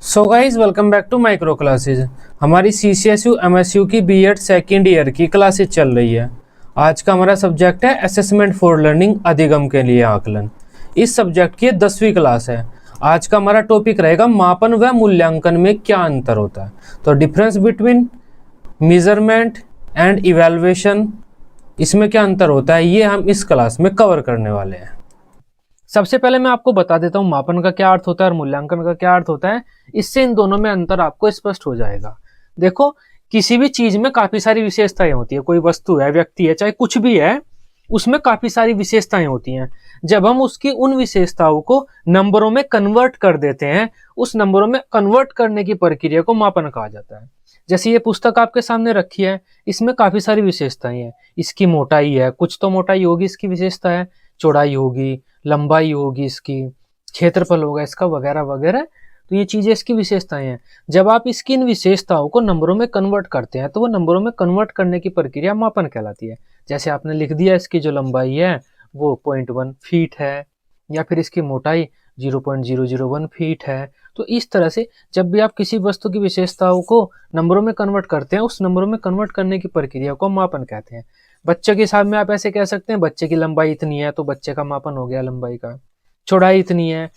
So guys welcome back to micro classes. हमारी CCSU MSU की B.Ed second year की classes चल रही है। आज का हमारा सब्जेक्ट है असेसमेंट फॉर लर्निंग अधिगम के लिए आकलन। इस सब्जेक्ट की 10वीं क्लास है। आज का हमारा टॉपिक रहेगा मापन व मूल्यांकन में क्या अंतर होता है। तो difference between measurement and evaluation, इसमें क्या अंतर होता है ये हम इस क्लास में कवर करने वाले हैं। सबसे पहले मैं आपको बता देता हूँ मापन का क्या अर्थ होता है और मूल्यांकन का क्या अर्थ होता है। इससे इन दोनों में अंतर आपको स्पष्ट हो जाएगा। देखो, किसी भी चीज में काफी सारी विशेषताएं होती है। कोई वस्तु है, व्यक्ति है, चाहे कुछ भी है, उसमें काफी सारी विशेषताएं होती हैं। जब हम उसकी उन विशेषताओं को नंबरों में कन्वर्ट कर देते हैं, उस नंबरों में कन्वर्ट करने की प्रक्रिया को मापन कहा जाता है। जैसे ये पुस्तक आपके सामने रखी है, इसमें काफी सारी विशेषताएं हैं। इसकी मोटाई है, कुछ तो मोटाई होगी, इसकी विशेषता है, चौड़ाई होगी, लंबाई होगी, इसकी क्षेत्रफल होगा इसका, वगैरह वगैरह। तो ये चीजें इसकी विशेषताएं हैं। जब आप इसकी इन विशेषताओं को नंबरों में कन्वर्ट करते हैं तो वो नंबरों में कन्वर्ट करने की प्रक्रिया मापन कहलाती है। जैसे आपने लिख दिया इसकी जो लंबाई है वो 0.1 फीट है, या फिर इसकी मोटाई 0.001 फीट है। तो इस तरह से जब भी आप किसी वस्तु की विशेषताओं को नंबरों में कन्वर्ट करते हैं, उस नंबरों में कन्वर्ट करने की प्रक्रिया को मापन कहते हैं। बच्चे के हिसाब में आप ऐसे कह सकते हैं, बच्चे की लंबाई इतनी है तो बच्चे का मापन हो गया लंबाई का। चौड़ाई इतनी है,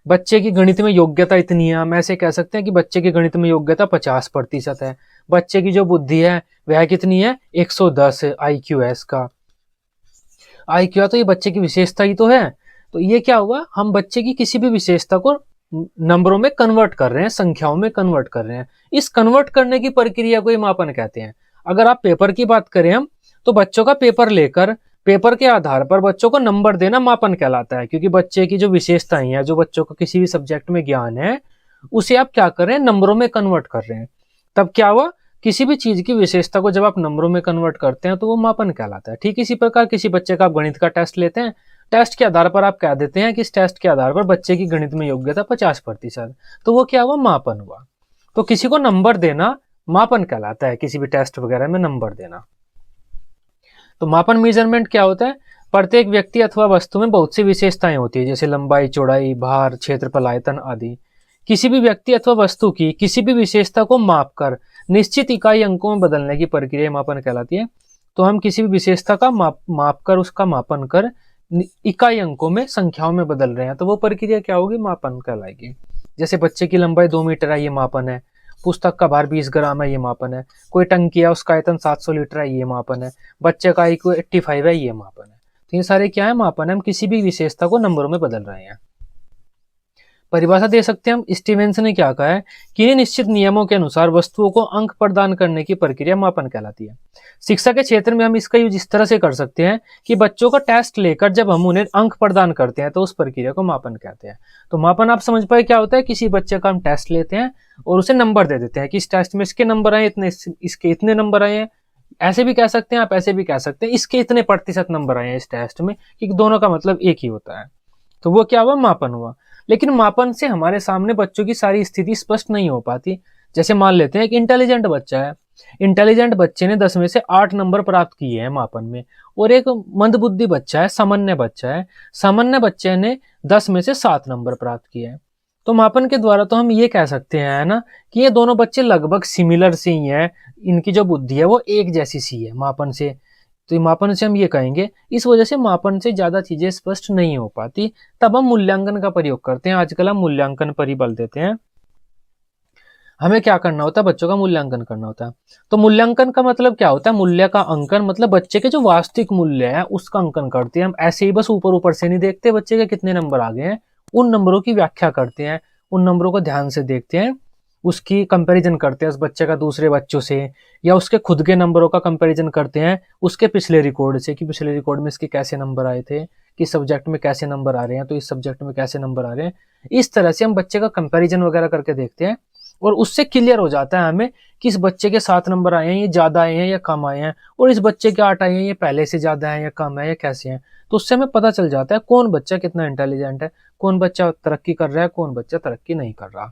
बच्चे की गणित में योग्यता इतनी है, हम ऐसे कह सकते हैं कि बच्चे की गणित में योग्यता 50% है। बच्चे की जो बुद्धि है वह कितनी है, 110 IQ है इसका। IQ है तो ये बच्चे की विशेषता ही तो है। तो ये क्या हुआ, हम बच्चे की किसी भी विशेषता को नंबरों में कन्वर्ट कर रहे हैं, संख्याओं में कन्वर्ट कर रहे हैं। इस कन्वर्ट करने की प्रक्रिया को ये मापन कहते हैं। अगर आप पेपर की बात करें हम, तो बच्चों का पेपर लेकर पेपर के आधार पर बच्चों को नंबर देना मापन कहलाता है। क्योंकि बच्चे की जो विशेषताएं हैं, जो बच्चों को किसी भी सब्जेक्ट में ज्ञान है, उसे आप क्या कर रहे हैं, नंबरों में कन्वर्ट कर रहे हैं। तब क्या हुआ, किसी भी चीज की विशेषता को जब आप नंबरों में कन्वर्ट करते हैं तो वो मापन कहलाता है। ठीक इसी प्रकार किसी बच्चे का आप गणित का टेस्ट लेते हैं, टेस्ट के आधार पर आप कह देते हैं कि इस टेस्ट के आधार पर बच्चे की गणित में योग्यता 50%, तो वो क्या हुआ, मापन हुआ। तो किसी को नंबर देना मापन कहलाता है, किसी भी टेस्ट वगैरह में नंबर देना। तो मापन मेजरमेंट क्या होता है, प्रत्येक व्यक्ति अथवा वस्तु में बहुत सी विशेषताएं होती है, जैसे लंबाई, चौड़ाई, भार, क्षेत्रफल, आयतन आदि। किसी भी व्यक्ति अथवा वस्तु की किसी भी विशेषता को मापकर निश्चित इकाई अंकों में बदलने की प्रक्रिया मापन कहलाती है। तो हम किसी भी विशेषता का मापकर उसका मापन कर इकाई अंकों में, संख्याओं में बदल रहे हैं, तो वो प्रक्रिया क्या होगी, मापन कहलाएगी। जैसे बच्चे की लंबाई 2 मीटर है, ये मापन है। पुस्तक का भार 20 ग्राम है, ये मापन है। कोई टंकी है, उसका आयतन 700 लीटर है, ये मापन है। बच्चे का IQ 85 है, ये मापन है। तो ये सारे क्या है, मापन है। हम किसी भी विशेषता को नंबरों में बदल रहे हैं। परिभाषा दे सकते हैं हम, स्टीवेंसन ने क्या कहा है कि निश्चित नियमों के अनुसार वस्तुओं को अंक प्रदान करने की प्रक्रिया मापन कहलाती है। शिक्षा के क्षेत्र में हम इसका यूज इस तरह से कर सकते हैं कि बच्चों का टेस्ट लेकर जब हम उन्हें अंक प्रदान करते हैं तो उस प्रक्रिया को मापन कहते हैं। तो मापन आप समझ पाए क्या होता है, किसी बच्चे का हम टेस्ट लेते हैं और उसे नंबर दे देते हैं कि इस टेस्ट में इसके नंबर आए इतने, इसके इतने नंबर आए हैं। ऐसे भी कह सकते हैं आप, ऐसे भी कह सकते हैं इसके इतने प्रतिशत नंबर आए हैं इस टेस्ट में, कि दोनों का मतलब एक ही होता है। तो वो क्या हुआ, मापन हुआ। लेकिन मापन से हमारे सामने बच्चों की सारी स्थिति स्पष्ट नहीं हो पाती। जैसे मान लेते हैं कि इंटेलिजेंट बच्चा है, इंटेलिजेंट बच्चे ने 10 में से 8 नंबर प्राप्त किए हैं मापन में, और एक मंदबुद्धि बच्चा है, सामान्य बच्चा है, सामान्य बच्चे ने 10 में से 7 नंबर प्राप्त किए हैं। तो मापन के द्वारा तो हम ये कह सकते हैं, है ना, कि ये दोनों बच्चे लगभग सिमिलर से ही हैं, इनकी जो बुद्धि है वो एक जैसी सी है मापन से। तो मापन से हम ये कहेंगे, इस वजह से मापन से ज्यादा चीजें स्पष्ट नहीं हो पाती। तब हम मूल्यांकन का प्रयोग करते हैं। आजकल हम मूल्यांकन पर ही बल देते हैं। हमें क्या करना होता है, बच्चों का मूल्यांकन करना होता है। तो मूल्यांकन का मतलब क्या होता है, मूल्य का अंकन, मतलब बच्चे के जो वास्तविक मूल्य है उसका अंकन करते हैं हम। ऐसे ही बस ऊपर ऊपर से नहीं देखते बच्चे के कितने नंबर आ गए हैं, उन नंबरों की व्याख्या करते हैं, उन नंबरों को ध्यान से देखते हैं, उसकी कंपैरिजन करते हैं उस बच्चे का दूसरे बच्चों से, या उसके खुद के नंबरों का कंपैरिजन करते हैं उसके पिछले रिकॉर्ड से, कि पिछले रिकॉर्ड में इसके कैसे नंबर आए थे, किस सब्जेक्ट में कैसे नंबर आ रहे हैं, तो इस सब्जेक्ट में कैसे नंबर आ रहे हैं। इस तरह से हम बच्चे का कंपैरिजन वगैरह करके देखते हैं, और उससे क्लियर हो जाता है हमें कि इस बच्चे के 7 नंबर आए हैं, ये ज्यादा आए हैं या कम आए हैं, और इस बच्चे के 8 आए हैं, ये पहले से ज्यादा है या कम है या कैसे हैं। तो उससे हमें पता चल जाता है कौन बच्चा कितना इंटेलिजेंट है, कौन बच्चा तरक्की कर रहा है, कौन बच्चा तरक्की नहीं कर रहा।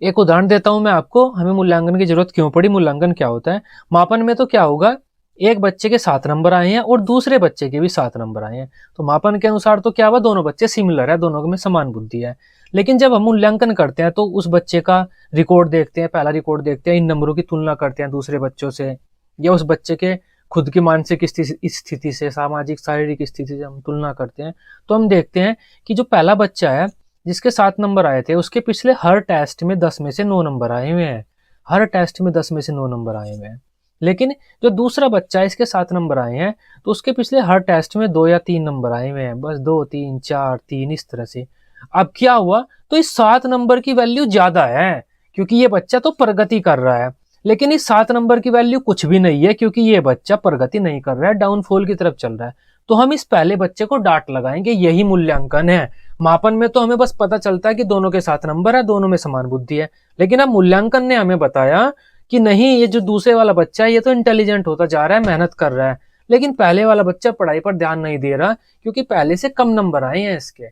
एक उदाहरण देता हूं मैं आपको, हमें मूल्यांकन की जरूरत क्यों पड़ी, मूल्यांकन क्या होता है। मापन में तो क्या होगा, एक बच्चे के 7 नंबर आए हैं और दूसरे बच्चे के भी 7 नंबर आए हैं, तो मापन के अनुसार तो क्या हुआ, दोनों बच्चे सिमिलर है, दोनों में समान बुद्धि है। लेकिन जब हम मूल्यांकन करते हैं तो उस बच्चे का रिकॉर्ड देखते हैं, पहला रिकॉर्ड देखते हैं, इन नंबरों की तुलना करते हैं दूसरे बच्चों से, या उस बच्चे के खुद की मानसिक स्थिति से, सामाजिक शारीरिक स्थिति से हम तुलना करते हैं, तो हम देखते हैं कि जो पहला बच्चा है जिसके 7 नंबर आए थे, उसके पिछले हर टेस्ट में 10 में से 9 नंबर आए हुए हैं, हर टेस्ट में 10 में से 9 नंबर आए हुए हैं। लेकिन जो दूसरा बच्चा है इसके 7 नंबर आए हैं, तो उसके पिछले हर टेस्ट में 2 या 3 नंबर आए हुए हैं, बस 2 3 4 3 इस तरह से। अब क्या हुआ, तो इस 7 नंबर की वैल्यू ज्यादा है क्योंकि ये बच्चा तो प्रगति कर रहा है, लेकिन इस 7 नंबर की वैल्यू कुछ भी नहीं है क्योंकि ये बच्चा प्रगति नहीं कर रहा है, डाउनफॉल की तरफ चल रहा है। तो हम इस पहले बच्चे को डांट लगाएंगे, यही मूल्यांकन है। मापन में तो हमें बस पता चलता है कि दोनों के 7 नंबर है, दोनों में समान बुद्धि है, लेकिन अब मूल्यांकन ने हमें बताया कि नहीं, ये जो दूसरे वाला बच्चा है ये तो इंटेलिजेंट होता जा रहा है, मेहनत कर रहा है, लेकिन पहले वाला बच्चा पढ़ाई पर ध्यान नहीं दे रहा क्योंकि पहले से कम नंबर आए हैं इसके।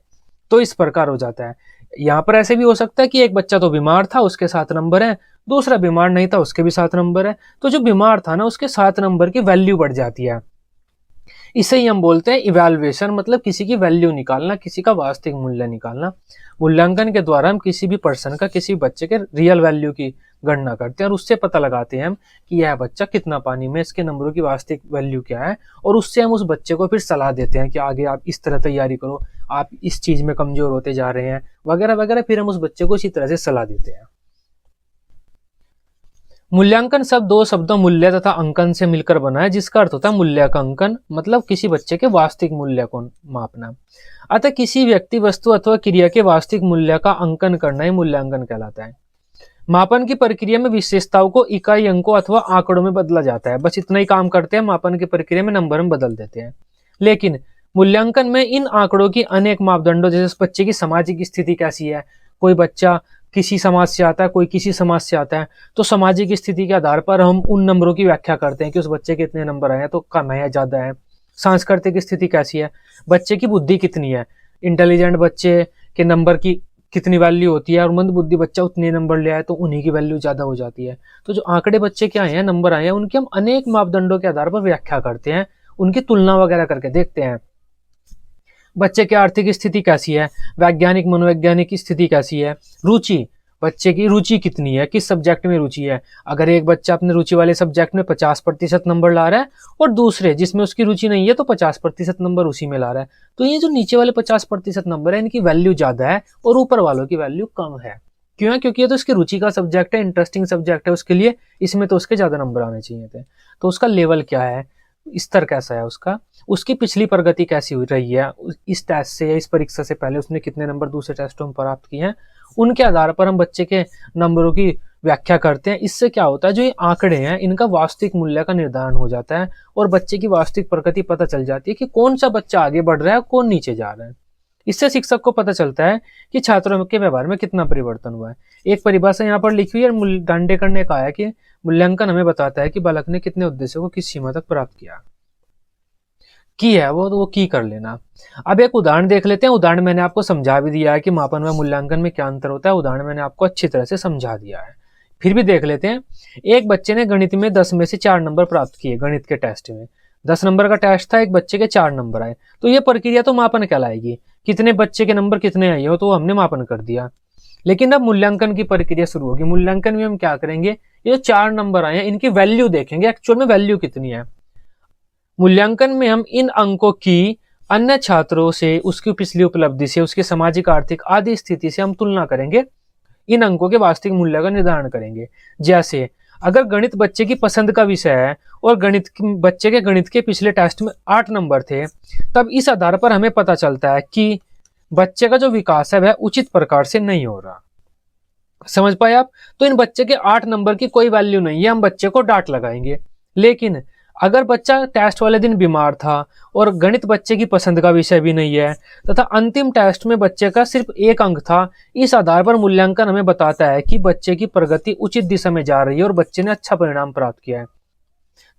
तो इस प्रकार हो जाता है। यहाँ पर ऐसे भी हो सकता है कि एक बच्चा तो बीमार था, उसके 7 नंबर है, दूसरा बीमार नहीं था, उसके भी 7 नंबर है, तो जो बीमार था ना उसके 7 नंबर की वैल्यू बढ़ जाती है। इसे ही हम बोलते हैं इवैल्यूएशन, मतलब किसी की वैल्यू निकालना, किसी का वास्तविक मूल्य निकालना। मूल्यांकन के द्वारा हम किसी भी पर्सन का, किसी बच्चे के रियल वैल्यू की गणना करते हैं और उससे पता लगाते हैं हम कि यह बच्चा कितना पानी में, इसके नंबरों की वास्तविक वैल्यू क्या है, और उससे हम उस बच्चे को फिर सलाह देते हैं कि आगे आप इस तरह तैयारी करो, आप इस चीज में कमजोर होते जा रहे हैं, वगैरह वगैरह। फिर हम उस बच्चे को इसी तरह से सलाह देते हैं। मूल्यांकन शब्द 2 शब्दों मूल्य तथा अंकन से मिलकर बना है, जिसका अर्थ होता है मूल्यांकन, मतलब किसी बच्चे के वास्तविक मूल्य को मापना। अतः किसी व्यक्ति, वस्तु अथवा क्रिया के वास्तविक मूल्य का अंकन करना ही मूल्यांकन कहलाता है। मापन की प्रक्रिया में विशेषताओं को इकाई अंकों अथवा आंकड़ों में बदला जाता है, बस इतना ही काम करते हैं, मापन की प्रक्रिया में नंबर में बदल देते हैं। लेकिन मूल्यांकन में इन आंकड़ों की अनेक मापदंडों, जैसे बच्चे की सामाजिक स्थिति कैसी है, कोई बच्चा किसी समाज से आता है, कोई किसी समाज से आता है, तो सामाजिक स्थिति के आधार पर हम उन नंबरों की व्याख्या करते हैं कि उस बच्चे के इतने नंबर आए हैं, तो कम है या ज्यादा है। सांस्कृतिक स्थिति कैसी है, बच्चे की बुद्धि कितनी है, इंटेलिजेंट बच्चे के नंबर की कितनी वैल्यू होती है और मंद बुद्धि बच्चा उतने नंबर ले आए तो उन्हीं की वैल्यू ज्यादा हो जाती है। तो जो आंकड़े बच्चे के आए हैं, नंबर आए हैं, उनकी हम अनेक मापदंडों के आधार पर व्याख्या करते हैं, उनकी तुलना वगैरह करके देखते हैं। बच्चे की आर्थिक स्थिति कैसी है, वैज्ञानिक मनोवैज्ञानिक स्थिति कैसी है, रुचि, बच्चे की रुचि कितनी है, किस सब्जेक्ट में रुचि है। अगर एक बच्चा अपने रुचि वाले सब्जेक्ट में 50% नंबर ला रहा है और दूसरे जिसमें उसकी रुचि नहीं है तो 50% नंबर उसी में ला रहा है, तो ये जो नीचे वाले 50% नंबर है, इनकी वैल्यू ज्यादा है और ऊपर वालों की वैल्यू कम है। क्यों है? क्योंकि ये तो इसकी रुचि का सब्जेक्ट है, इंटरेस्टिंग सब्जेक्ट है उसके लिए, इसमें तो उसके ज्यादा नंबर आने चाहिए थे। तो उसका लेवल क्या है, स्तर कैसा है उसका, उसकी पिछली प्रगति कैसी हुई रही है, इस टेस्ट से या इस परीक्षा से पहले उसने कितने नंबर दूसरे टेस्टों में प्राप्त किए हैं, उनके आधार पर हम बच्चे के नंबरों की व्याख्या करते हैं। इससे क्या होता है, जो ये आंकड़े हैं इनका वास्तविक मूल्य का निर्धारण हो जाता है और बच्चे की वास्तविक प्रगति पता चल जाती है कि कौन सा बच्चा आगे बढ़ रहा है, कौन नीचे जा रहा है। इससे शिक्षक को पता चलता है कि छात्रों के व्यवहार में कितना परिवर्तन हुआ है। एक परिभाषा यहाँ पर लिखी हुई है, दांडेकर ने कहा है कि मूल्यांकन हमें बताता है कि बालक ने कितने उद्देश्यों को किस सीमा तक प्राप्त किया की है, वो की कर लेना। अब एक उदाहरण देख लेते हैं। उदाहरण मैंने आपको समझा भी दिया है कि मापन व मूल्यांकन में क्या अंतर होता है, उदाहरण मैंने आपको अच्छी तरह से समझा दिया है, फिर भी देख लेते हैं। एक बच्चे ने गणित में 10 में से 4 नंबर प्राप्त किए, गणित के टेस्ट में 10 नंबर का टेस्ट था, एक बच्चे के 4 नंबर आए, तो ये प्रक्रिया तो मापन कहलाएगी, कितने बच्चे के नंबर कितने आए हो तो हमने मापन कर दिया। लेकिन अब मूल्यांकन की प्रक्रिया शुरू होगी। मूल्यांकन में हम क्या करेंगे, ये जो 4 नंबर आए हैं इनकी वैल्यू देखेंगे, एक्चुअल में वैल्यू कितनी है। मूल्यांकन में हम इन अंकों की अन्य छात्रों से, उसकी पिछली उपलब्धि से, उसके सामाजिक आर्थिक आदि स्थिति से हम तुलना करेंगे, इन अंकों के वास्तविक मूल्य का निर्धारण करेंगे। जैसे अगर गणित बच्चे की पसंद का विषय है और बच्चे के गणित के पिछले टेस्ट में 8 नंबर थे, तब इस आधार पर हमें पता चलता है कि बच्चे का जो विकास है वह उचित प्रकार से नहीं हो रहा। समझ पाए आप? तो इन बच्चे के 8 नंबर की कोई वैल्यू नहीं है, हम बच्चे को डांट लगाएंगे। लेकिन अगर बच्चा टेस्ट वाले दिन बीमार था और गणित बच्चे की पसंद का विषय भी नहीं है तथा अंतिम टेस्ट में बच्चे का सिर्फ 1 अंक था, इस आधार पर मूल्यांकन हमें बताता है कि बच्चे की प्रगति उचित दिशा में जा रही है और बच्चे ने अच्छा परिणाम प्राप्त किया है।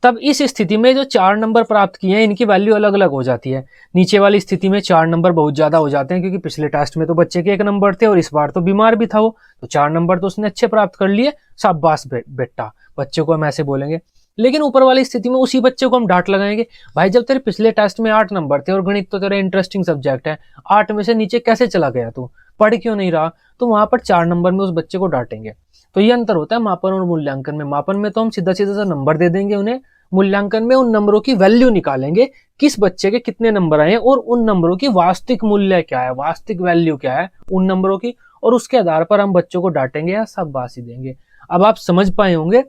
तब इस स्थिति में जो 4 नंबर प्राप्त किए हैं इनकी वैल्यू अलग अलग हो जाती है। नीचे वाली स्थिति में 4 नंबर बहुत ज्यादा हो जाते हैं क्योंकि पिछले टेस्ट में तो बच्चे के 1 नंबर थे और इस बार तो बीमार भी था वो, तो 4 नंबर तो उसने अच्छे प्राप्त कर लिए, शाबाश बेटा, बच्चे को हम ऐसे बोलेंगे। लेकिन ऊपर वाली स्थिति में उसी बच्चे को हम डांट लगाएंगे, भाई जब तेरे पिछले टेस्ट में 8 नंबर थे और गणित तो तेरा इंटरेस्टिंग सब्जेक्ट है, 8 में से नीचे कैसे चला गया तू, पढ़ क्यों नहीं रहा, तो वहां पर 4 नंबर में उस बच्चे को डांटेंगे। तो ये अंतर होता है मापन और मूल्यांकन में। मापन में तो हम सीधा सीधा सा नंबर दे देंगे उन्हें, मूल्यांकन में उन नंबरों की वैल्यू निकालेंगे, किस बच्चे के कितने नंबर आए और उन नंबरों की वास्तविक मूल्य क्या है, वास्तविक वैल्यू क्या है उन नंबरों की, और उसके आधार पर हम बच्चों को डांटेंगे या शाबाशी देंगे। अब आप समझ पाए होंगे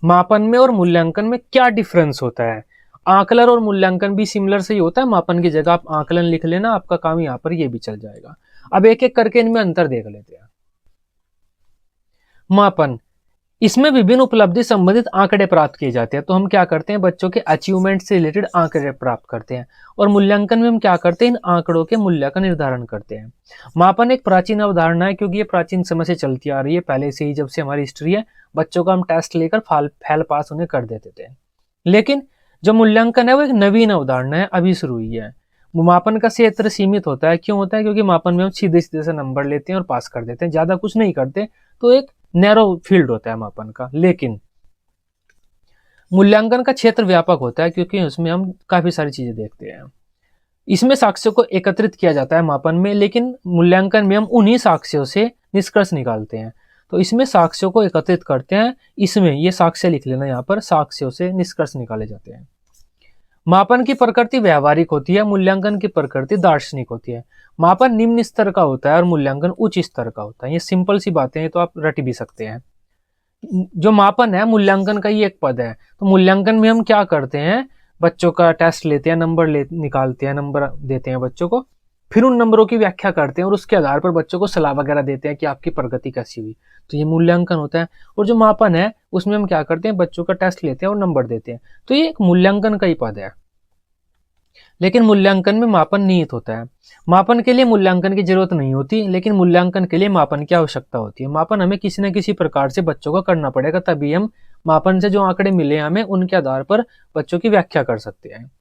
मापन में और मूल्यांकन में क्या डिफरेंस होता है। आकलन और मूल्यांकन भी सिमिलर से ही होता है, मापन की जगह आप आकलन लिख लेना, आपका काम यहाँ पर ये भी चल जाएगा। अब एक एक करके इनमें अंतर देख लेते हैं। मापन, इसमें विभिन्न उपलब्धि संबंधित आंकड़े प्राप्त किए जाते हैं। तो हम क्या करते हैं, बच्चों के अचीवमेंट से रिलेटेड आंकड़े प्राप्त करते हैं। और मूल्यांकन में हम क्या करते हैं, इन आंकड़ों के मूल्य का निर्धारण करते हैं। मापन एक प्राचीन अवधारणा है, क्योंकि ये प्राचीन समय से चलती आ रही है, पहले से ही जब से हमारी हिस्ट्री है, बच्चों का हम टेस्ट लेकर फेल पास उन्हें कर देते थे। लेकिन जो मूल्यांकन है वो एक नवीन अवधारणा है, अभी शुरू हुई है। मापन का क्षेत्र सीमित होता है, क्यों होता है, क्योंकि मापन में हम सीधे सीधे से नंबर लेते हैं और पास कर देते हैं, ज्यादा कुछ नहीं करते, तो एक नैरो फील्ड होता है मापन का। लेकिन मूल्यांकन का क्षेत्र व्यापक होता है, क्योंकि उसमें हम काफी सारी चीजें देखते हैं। इसमें साक्ष्यों को एकत्रित किया जाता है मापन में, लेकिन मूल्यांकन में हम उन्हीं साक्ष्यों से निष्कर्ष निकालते हैं। तो इसमें साक्ष्यों को एकत्रित करते हैं, इसमें ये साक्ष्य लिख लेना, यहाँ पर साक्ष्यों से निष्कर्ष निकाले जाते हैं। मापन की प्रकृति व्यवहारिक होती है, मूल्यांकन की प्रकृति दार्शनिक होती है। मापन निम्न स्तर का होता है और मूल्यांकन उच्च स्तर का होता है। ये सिंपल सी बातें हैं, तो आप रट भी सकते हैं। जो मापन है मूल्यांकन का ही एक पद है। तो मूल्यांकन में हम क्या करते हैं, बच्चों का टेस्ट लेते हैं, नंबर निकालते हैं, नंबर देते हैं बच्चों को, फिर उन नंबरों की व्याख्या करते हैं और उसके आधार पर बच्चों को सलाह वगैरह देते हैं कि आपकी प्रगति कैसी हुई। तो ये मूल्यांकन होता है। और जो मापन है उसमें हम क्या करते हैं, बच्चों का टेस्ट लेते हैं और नंबर देते हैं। तो ये एक मूल्यांकन का ही पद है। लेकिन मूल्यांकन में मापन निहित होता है। मापन के लिए मूल्यांकन की जरूरत नहीं होती, लेकिन मूल्यांकन के लिए मापन की आवश्यकता होती है। मापन हमें किसी न किसी प्रकार से बच्चों को करना पड़ेगा, तभी हम मापन से जो आंकड़े मिले हमें उनके आधार पर बच्चों की व्याख्या कर सकते हैं।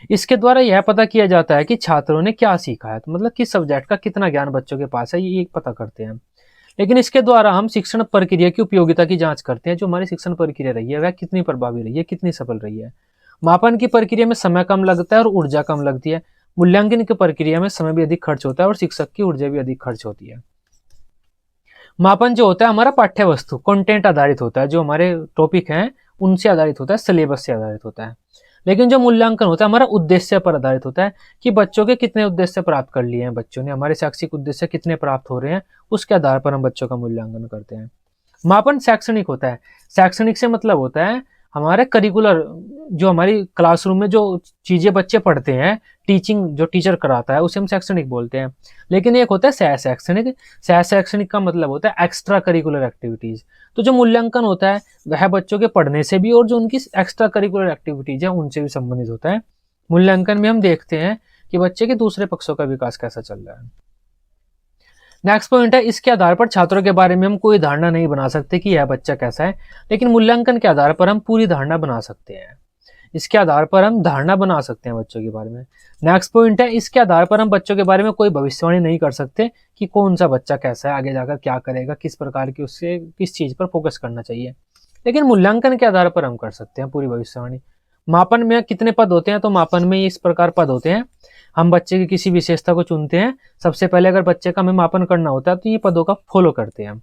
इसके द्वारा यह पता किया जाता है कि छात्रों ने क्या सीखा है, तो मतलब किस सब्जेक्ट का कितना ज्ञान बच्चों के पास है, ये पता करते हैं। लेकिन इसके द्वारा हम शिक्षण प्रक्रिया की उपयोगिता की जांच करते हैं, जो हमारी शिक्षण प्रक्रिया रही है वह कितनी प्रभावी रही है, कितनी सफल रही है। मापन की प्रक्रिया में समय कम लगता है और ऊर्जा कम लगती है। मूल्यांकन की प्रक्रिया में समय भी अधिक खर्च होता है और शिक्षक की ऊर्जा भी अधिक खर्च होती है। मापन जो होता है हमारा पाठ्य वस्तु कंटेंट आधारित होता है, जो हमारे टॉपिक हैं उनसे आधारित होता है, सिलेबस से आधारित होता है। लेकिन जो मूल्यांकन होता है हमारा उद्देश्य पर आधारित होता है, कि बच्चों के कितने उद्देश्य प्राप्त कर लिए हैं बच्चों ने, हमारे शैक्षिक उद्देश्य कितने प्राप्त हो रहे हैं, उसके आधार पर हम बच्चों का मूल्यांकन करते हैं। मापन शैक्षणिक होता है। शैक्षणिक से मतलब होता है हमारे करिकुलर, जो हमारी क्लासरूम में जो चीजें बच्चे पढ़ते हैं, टीचिंग जो टीचर कराता है उसे हम शैक्षणिक बोलते हैं। लेकिन एक होता है सह शैक्षणिक। सह शैक्षणिक का मतलब होता है एक्स्ट्रा करिकुलर एक्टिविटीज। तो जो मूल्यांकन होता है वह बच्चों के पढ़ने से भी और जो उनकी एक्स्ट्रा करिकुलर एक्टिविटीज है उनसे भी संबंधित होता है। मूल्यांकन में हम देखते हैं कि बच्चे के दूसरे पक्षों का विकास कैसा चल रहा है। नेक्स्ट पॉइंट है, इसके आधार पर छात्रों के बारे में हम कोई धारणा नहीं बना सकते कि यह बच्चा कैसा है, लेकिन मूल्यांकन के आधार पर हम पूरी धारणा बना सकते हैं। इसके आधार पर हम धारणा बना सकते हैं बच्चों के बारे में। नेक्स्ट पॉइंट है, इसके आधार पर हम बच्चों के बारे में कोई भविष्यवाणी नहीं कर सकते कि कौन सा बच्चा कैसा है, आगे जाकर क्या करेगा, किस प्रकार की उससे किस चीज पर फोकस करना चाहिए। लेकिन मूल्यांकन के आधार पर हम कर सकते हैं पूरी भविष्यवाणी। मापन में कितने पद होते हैं, तो मापन में इस प्रकार पद होते हैं। हम बच्चे की किसी विशेषता को चुनते हैं। सबसे पहले अगर बच्चे का हमें मापन करना होता है तो ये पदों का फॉलो करते हैं।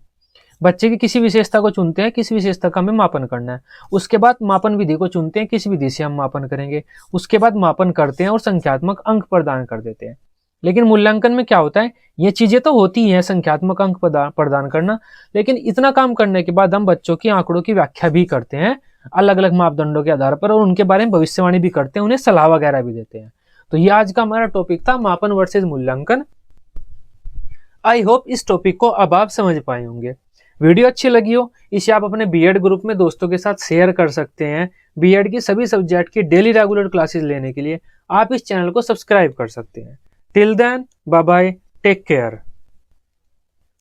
बच्चे की किसी विशेषता को चुनते हैं, किस विशेषता का हमें मापन करना है। उसके बाद मापन विधि को चुनते हैं, किस विधि से हम मापन करेंगे। उसके बाद मापन करते हैं और संख्यात्मक अंक प्रदान कर देते हैं। लेकिन मूल्यांकन में क्या होता है, ये चीजें तो होती हैं, संख्यात्मक अंक प्रदान करना, लेकिन इतना काम करने के बाद हम बच्चों की आंकड़ों की व्याख्या भी करते हैं अलग अलग मापदंडों के आधार पर, और उनके बारे में भविष्यवाणी भी करते हैं, उन्हें सलाह वगैरह भी देते हैं। तो ये आज का हमारा टॉपिक था, मापन वर्सेस मूल्यांकन। आई होप इस टॉपिक को अब आप समझ पाए होंगे। वीडियो अच्छी लगी हो, इसे आप अपने बीएड ग्रुप में दोस्तों के साथ शेयर कर सकते हैं। बीएड की सभी सब्जेक्ट की डेली रेगुलर क्लासेस लेने के लिए आप इस चैनल को सब्सक्राइब कर सकते हैं। Till then, bye bye, take care.